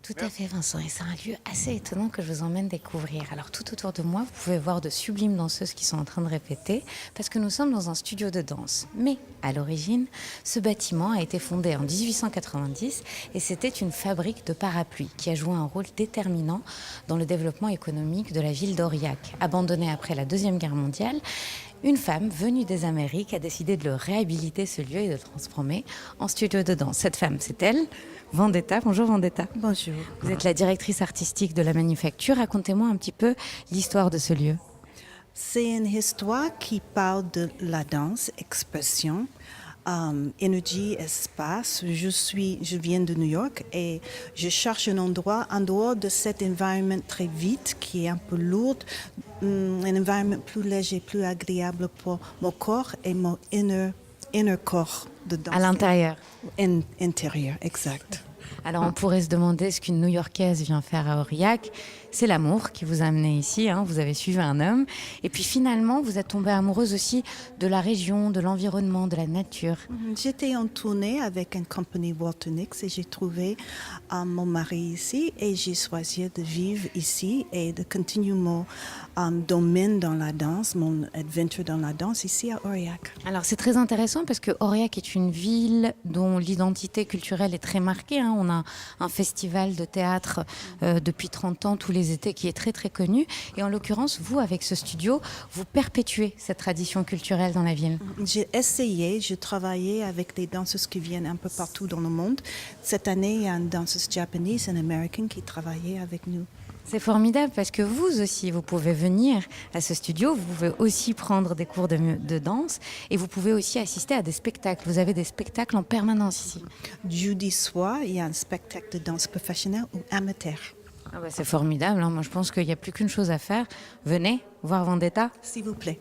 Tout à fait, Vincent, et c'est un lieu assez étonnant que je vous emmène découvrir. Alors tout autour de moi, vous pouvez voir de sublimes danseuses qui sont en train de répéter, parce que nous sommes dans un studio de danse. Mais à l'origine, ce bâtiment a été fondé en 1890 et c'était une fabrique de parapluies qui a joué un rôle déterminant dans le développement économique de la ville d'Aurillac. Abandonnée après la Deuxième Guerre mondiale, une femme venue des Amériques a décidé de le réhabiliter ce lieu et de le transformer en studio de danse. Cette femme, c'est elle, Vendetta. Bonjour Vendetta. Bonjour. Vous êtes la directrice artistique de la Manufacture. Racontez-moi un petit peu l'histoire de ce lieu. C'est une histoire qui parle de la danse, expression, énergie, espace. Je viens de New York et je cherche un endroit en dehors de cet environnement très vite qui est un peu lourd, un environnement plus léger, plus agréable pour mon corps et mon inner corps de danse. À l'intérieur. Intérieur, exact. Alors on pourrait se demander ce qu'une New-Yorkaise vient faire à Aurillac. C'est l'amour qui vous a amené ici, hein. Vous avez suivi un homme. Et puis finalement, vous êtes tombée amoureuse aussi de la région, de l'environnement, de la nature. J'étais en tournée avec une compagnie Waltonix et j'ai trouvé mon mari ici et j'ai choisi de vivre ici et de continuer mon domaine dans la danse, mon adventure dans la danse ici à Aurillac. Alors c'est très intéressant parce que Aurillac est une ville dont l'identité culturelle est très marquée, hein. On a un festival de théâtre depuis 30 ans tous les étés qui est très très connu. Et en l'occurrence, vous, avec ce studio, vous perpétuez cette tradition culturelle dans la ville. J'ai essayé, je travaillais avec des danseuses qui viennent un peu partout dans le monde. Cette année, il y a une danseuse japonaise et américaine qui travaillait avec nous. C'est formidable parce que vous aussi, vous pouvez venir à ce studio, vous pouvez aussi prendre des cours de danse et vous pouvez aussi assister à des spectacles. Vous avez des spectacles en permanence ici. Jeudi soir, il y a un spectacle de danse professionnelle ou amateur. Ah bah c'est formidable, hein. Moi je pense qu'il n'y a plus qu'une chose à faire. Venez voir Vendetta. S'il vous plaît.